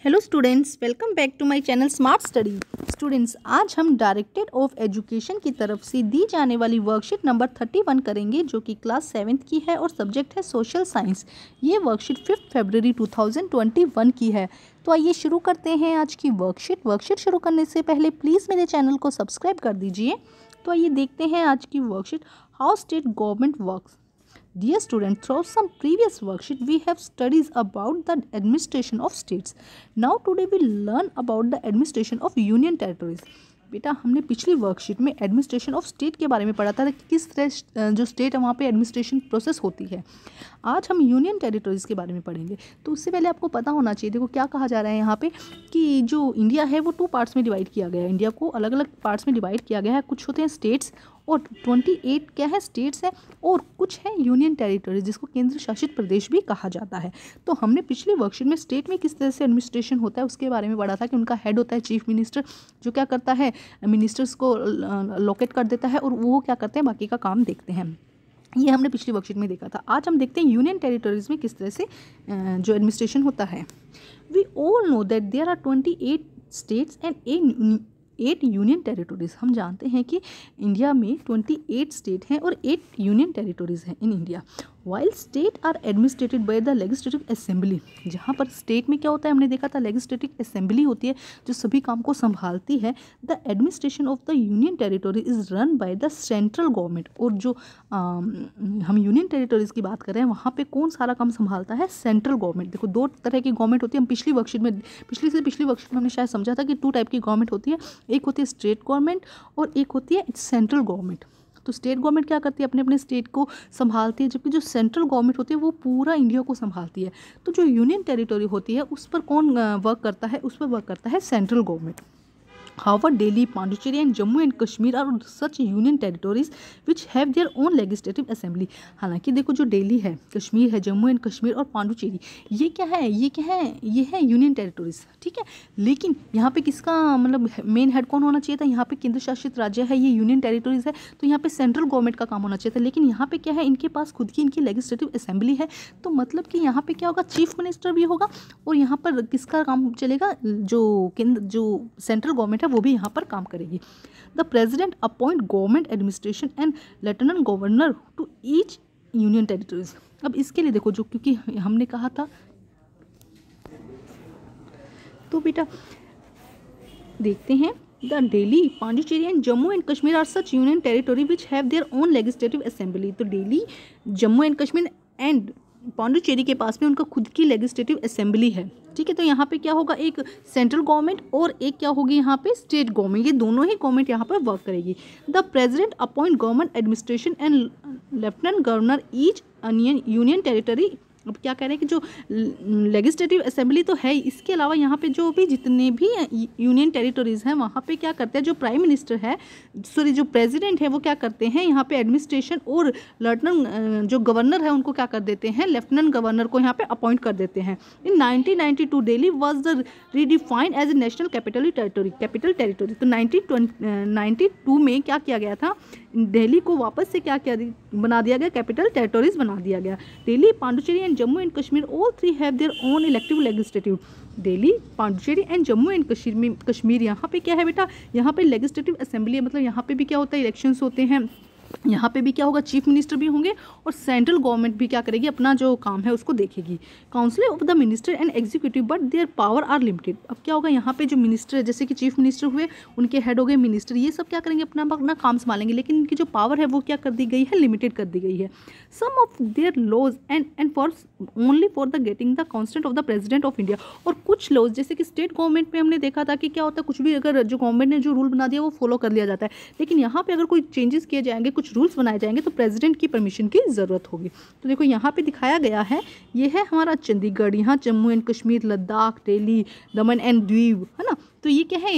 Hello students, welcome back to my channel smart study. Students, आज हम directorate of education की तरफ से दी जाने वाली वर्कशीट नंबर 31 करेंगे, जो कि क्लास 7th की है और सब्जेक्ट है सोशल साइंस। ये वर्कशीट 5 फरवरी 2021 की है। तो आइए शुरू करते हैं आज की वर्कशीट शुरू करने से पहले प्लीज़ मेरे चैनल को सब्सक्राइब कर दीजिए। तो आइए देखते हैं आज की worksheet, how state government works. Dear student, through some previous worksheet we have studies about the administration of states. Now today we learn about the administration of union territories. बेटा, हमने पिछली वर्कशीट में एडमिनिस्ट्रेशन ऑफ स्टेट के बारे में पढ़ा था कि किस तरह जो स्टेट है वहाँ पे एडमिनिस्ट्रेशन प्रोसेस होती है। आज हम यूनियन टेरिटरीज़ के बारे में पढ़ेंगे। तो उससे पहले आपको पता होना चाहिए, देखो क्या कहा जा रहा है यहाँ पे कि जो इंडिया है वो 2 पार्ट्स में डिवाइड किया गया है। इंडिया को अलग अलग पार्ट्स में डिवाइड किया गया है। कुछ होते हैं स्टेट्स और 28 क्या है स्टेट्स है, और कुछ है यूनियन टेरिटरीज जिसको केंद्र शासित प्रदेश भी कहा जाता है। तो हमने पिछली वर्कशीट में स्टेट में किस तरह से एडमिनिस्ट्रेशन होता है उसके बारे में पढ़ा था कि उनका हेड होता है चीफ मिनिस्टर, जो क्या करता है मिनिस्टर्स को लोकेट कर देता है और वो क्या करते हैं बाकी का काम देखते हैं। ये हमने पिछली वर्कशीट में देखा था। आज हम देखते हैं यूनियन टेरिटरीज में किस तरह से जो एडमिनिस्ट्रेशन होता है। We all know that there are 28 states and 8 union territories. हम जानते हैं कि इंडिया में 28 स्टेट हैं और 8 यूनियन टेरिटरीज हैं in India. While state are administrated by the legislative assembly. जहाँ पर स्टेट में क्या होता है हमने देखा था लेजिस्लेटिव असेंबली होती है जो सभी काम को संभालती है। The administration of the union territory is run by the central government. और जो हम यूनियन टेरिटरीज की बात कर रहे हैं वहाँ पे कौन सारा काम संभालता है? Central government. देखो 2 तरह की गवर्नमेंट होती है। हम पिछली वर्कशीट में पिछली वर्कशीट में हमने शायद समझा था कि 2 टाइप की गवर्नमेंट होती है। एक होती है स्टेट गवर्नमेंट और एक होती है सेंट्रल गवर्नमेंट। तो स्टेट गवर्नमेंट क्या करती है, अपने अपने स्टेट को संभालती है, जबकि जो सेंट्रल गवर्नमेंट होती है वो पूरा इंडिया को संभालती है। तो जो यूनियन टेरिटरी होती है उस पर कौन वर्क करता है? उस पर वर्क करता है central government. However, Delhi, Pondicherry and Jammu and Kashmir are such union territories which have their own legislative assembly. हालांकि देखो जो दिल्ली है, कश्मीर है, जम्मू एंड कश्मीर और पांडुचेरी, ये क्या है? ये है यूनियन टेरिटरीज, ठीक है। लेकिन यहाँ पे किसका मतलब मेन हेड कौन होना चाहिए था? यहाँ पे केंद्र शासित राज्य है, ये यूनियन टेरिटरीज है, तो यहाँ पे सेंट्रल गवर्नमेंट का काम होना चाहिए था। लेकिन यहाँ पे क्या है, इनके पास खुद की इनकी लेजिस्लेटिव असेंबली है। तो मतलब कि यहाँ पे क्या होगा, चीफ मिनिस्टर भी होगा और यहाँ पर किसका काम चलेगा? जो सेंट्रल गवर्नमेंट वो भी यहाँ पर काम करेगी। The president appoint government administration and lieutenant governor to each union territories. अब इसके लिए देखो जो क्योंकि हमने कहा था, तो बेटा देखते हैं the Delhi, Pondicherry and Jammu and Kashmir are such union territory which have their own legislative assembly. तो दिल्ली, जम्मू एंड कश्मीर एंड पांडिचेरी के पास में उनका खुद की लेजिस्लेटिव असेंबली है, ठीक है। तो यहाँ पे क्या होगा, एक सेंट्रल गवर्नमेंट और एक क्या होगी यहाँ पे स्टेट गवर्नमेंट, ये दोनों ही गवर्नमेंट यहाँ पर वर्क करेगी। The president appoint government administration and lieutenant governor each union territory. अब क्या कह रहे हैं कि जो लेजिस्लेटिव असेंबली तो है, इसके अलावा यहाँ पे जो भी जितने भी यूनियन टेरिटरीज हैं वहाँ पे क्या करते हैं, जो प्राइम मिनिस्टर है, जो प्रेसिडेंट है, वो क्या करते हैं यहाँ पे एडमिनिस्ट्रेशन और लेफ्टिनेंट जो गवर्नर है उनको क्या कर देते हैं, लेफ्टिनेंट गवर्नर को यहाँ पे अपॉइंट कर देते हैं। In 1992 Delhi was the redefined as a national capital territory. तो 1992 में क्या किया गया था, दिल्ली को वापस से क्या बना दिया गया, कैपिटल टेरिटरीज बना दिया गया। Delhi, Pondicherry and Jammu and Kashmir all 3 have their own elective legislative. Delhi, Pondicherry and Jammu and Kashmir यहाँ पे क्या है बेटा, यहाँ पे लेजिस्लेटिव असेंबली है, मतलब यहाँ पे भी क्या होता है, इलेक्शंस होते हैं। यहाँ पे भी क्या होगा, चीफ मिनिस्टर भी होंगे और सेंट्रल गवर्नमेंट भी क्या करेगी, अपना जो काम है उसको देखेगी। Council of the minister and executive but their power are limited. अब क्या होगा, यहाँ पे जो मिनिस्टर है, जैसे कि चीफ मिनिस्टर हुए, उनके हेड हो गए मिनिस्टर, ये सब क्या करेंगे, अपना काम संभालेंगे, लेकिन इनकी जो पावर है वो क्या कर दी गई है, लिमिटेड कर दी गई है। Some of their laws and for only for the getting the consent of the president of India. और कुछ लॉज जैसे कि स्टेट गवर्नमेंट में हमने देखा था कि क्या होता है, कुछ भी अगर जो गवर्नमेंट ने जो रूल बना दिया वो फॉलो कर लिया जाता है, लेकिन यहाँ पे अगर कोई चेंजेस किए जाएंगे, कुछ रूल्स बनाए जाएंगे तो प्रेसिडेंट की परमिशन की ज़रूरत होगी। तो देखो यहाँ पे दिखाया गया है, ये है हमारा चंडीगढ़, यहाँ Jammu and Kashmir, Ladakh, Delhi, Daman and Diu, है ना। तो ये क्या है,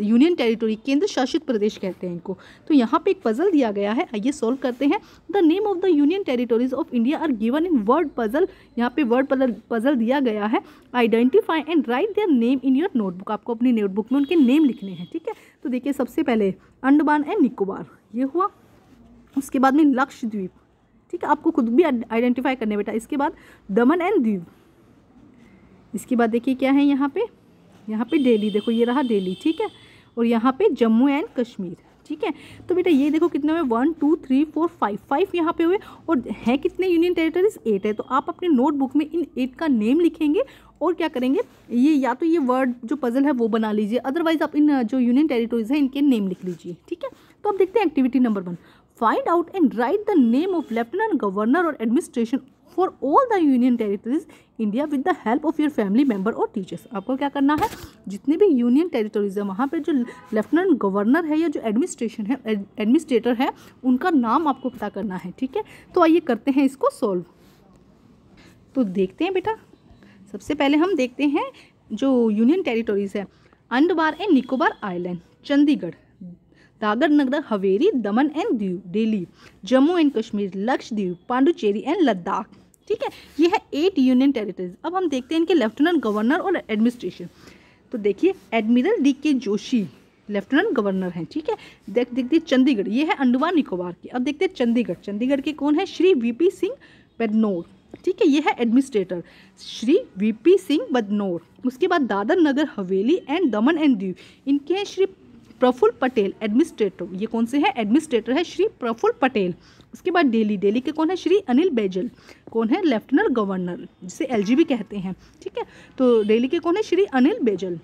यूनियन टेरिटरी, केंद्र शासित प्रदेश कहते हैं इनको। तो यहाँ पे एक पजल दिया गया है, आइए सॉल्व करते हैं। The name of the union territories of India are given in word puzzle. यहाँ पे वर्ड पजल दिया गया है। Identify and write their name in your notebook. आपको अपनी नोटबुक में उनके नेम लिखने हैं, ठीक है। तो देखिए सबसे पहले अंडमान एंड निकोबार, ये हुआ। उसके बाद में लक्षद्वीप, ठीक है, आपको खुद भी आइडेंटिफाई करने बेटा। इसके बाद दमन एंड दीव, इसके बाद देखिए क्या है यहाँ पे दिल्ली, देखो ये रहा दिल्ली, ठीक है, और यहाँ पे जम्मू एंड कश्मीर, ठीक है। तो बेटा ये देखो कितने में 1 2 3 4 5 यहाँ पे हुए, और है कितने यूनियन टेरिटरीज 8 है। तो आप अपने नोटबुक में इन 8 का नेम लिखेंगे और क्या करेंगे, ये या तो ये वर्ड जो पजल है वो बना लीजिए, अदरवाइज आप इन जो यूनियन टेरिटरीज है इनके नेम लिख लीजिए, ठीक है। तो अब देखते हैं activity number 1, find out and write the name of lieutenant governor और administration for all the union territories India with the help of your family member और टीचर्स। आपको क्या करना है, जितने भी यूनियन टेरिटरीज है वहाँ पे जो लेफ्टिनेंट गवर्नर है या जो एडमिनिस्ट्रेटर है उनका नाम आपको पता करना है, ठीक है। तो आइए करते हैं इसको सॉल्व। तो देखते हैं बेटा, सबसे पहले हम देखते हैं जो यूनियन टेरिटरीज है, Andaman and Nicobar island, Chandigarh, Dadra Nagar Haveli, Daman and Diu, Delhi, Jammu and Kashmir, Lakshadweep, Puducherry and Ladakh, ठीक है। ये है 8 यूनियन टेरिटरीज। अब हम देखते हैं इनके लेफ्टिनेंट गवर्नर और एडमिनिस्ट्रेशन। तो देखिए admiral DK. Joshi lieutenant governor हैं, ठीक है। देखिए चंडीगढ़, ये है अंडमान निकोबार की। अब देखते हैं चंडीगढ़ के कौन है, श्री वी.पी. सिंह बदनौर, ठीक है, ये है एडमिनिस्ट्रेटर श्री वी.पी. सिंह बदनौर। उसके बाद दादर नगर हवेली एंड दमन एंड दीव, इनके हैं श्री प्रफुल्ल पटेल एडमिनिस्ट्रेटर। ये कौन से हैं, एडमिनिस्ट्रेटर है श्री प्रफुल्ल पटेल। उसके बाद दिल्ली के कौन है, श्री अनिल बैजल, कौन है, लेफ्टिनेंट गवर्नर, जिसे एलजी भी कहते हैं, ठीक है। तो दिल्ली के कौन है, श्री अनिल बैजल।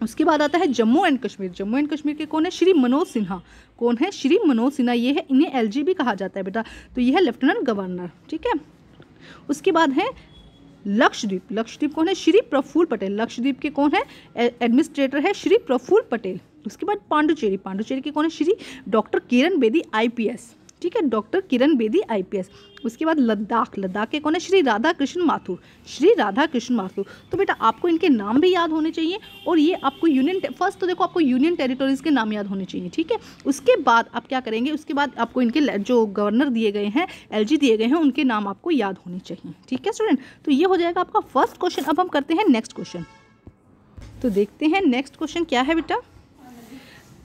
उसके बाद आता है जम्मू एंड कश्मीर के कौन है, श्री मनोज सिन्हा, कौन है, श्री मनोज सिन्हा, ये है, इन्हें एलजी भी कहा जाता है बेटा। तो ये है लेफ्टिनेंट गवर्नर, ठीक है। उसके बाद है लक्षद्वीप कौन है, श्री प्रफुल्ल पटेल, लक्षद्वीप के कौन है, एडमिनिस्ट्रेटर है श्री प्रफुल्ल पटेल। उसके बाद पांडुचेरी के कौन है, श्री डॉक्टर किरण बेदी IPS, ठीक है, डॉक्टर किरण बेदी IPS। उसके बाद लद्दाख के कौन है, श्री राधा कृष्ण माथुर। तो बेटा आपको इनके नाम भी याद होने चाहिए, और ये आपको फर्स्ट तो देखो आपको यूनियन टेरिटरीज के नाम याद होने चाहिए, ठीक है। उसके बाद आप क्या करेंगे, उसके बाद आपको इनके जो गवर्नर दिए गए हैं, LG दिए गए हैं, उनके नाम आपको याद होने चाहिए, ठीक है स्टूडेंट। तो ये हो जाएगा आपका फर्स्ट क्वेश्चन। अब हम करते हैं नेक्स्ट क्वेश्चन। तो देखते हैं नेक्स्ट क्वेश्चन क्या है बेटा,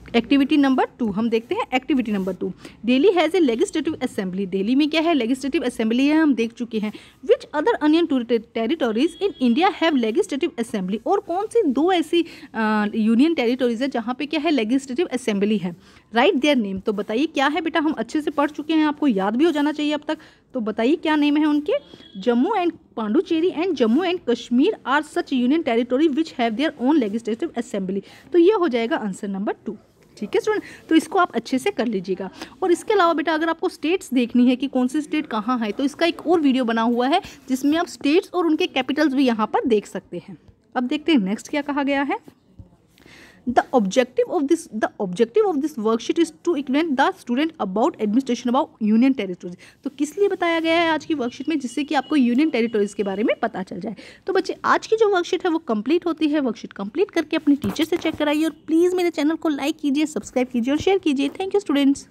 एक्टिविटी नंबर 2। हम देखते हैं activity number 2, Delhi has a legislative assembly. Delhi में क्या है, लेजिस्लेटिव असेंबली है, हम देख चुके हैं। Which other onion territories in India have legislative assembly, और कौन सी 2 ऐसी यूनियन टेरिटरीज है जहाँ पे क्या है, लेजिस्लेटिव असेंबली है। राइट देयर नेम, तो बताइए क्या है बेटा, हम अच्छे से पढ़ चुके हैं, आपको याद भी हो जाना चाहिए अब तक। तो बताइए क्या नेम है उनके, Jammu and Puducherry and Jammu and Kashmir are such union territory which have their own legislative assembly. तो ये हो जाएगा आंसर नंबर 2, ठीक है स्टूडेंट। तो इसको आप अच्छे से कर लीजिएगा। और इसके अलावा बेटा अगर आपको स्टेट्स देखनी है कि कौन सी स्टेट कहाँ है, तो इसका एक और वीडियो बना हुआ है जिसमें आप स्टेट्स और उनके कैपिटल्स भी यहाँ पर देख सकते हैं। अब देखते हैं नेक्स्ट क्या कहा गया है। The objective of this worksheet is to acquaint the student about administration about union territories। तो किस लिए बताया गया है आज की वर्कशीट में, जिससे कि आपको यूनियन टेरिटरीज के बारे में पता चल जाए। तो बच्चे आज की जो वर्कशीट है वो कंप्लीट होती है। वर्कशीट कंप्लीट करके अपने टीचर से चेक कराइए, और प्लीज़ मेरे चैनल को लाइक कीजिए, सब्सक्राइब कीजिए और शेयर कीजिए। Thank you students.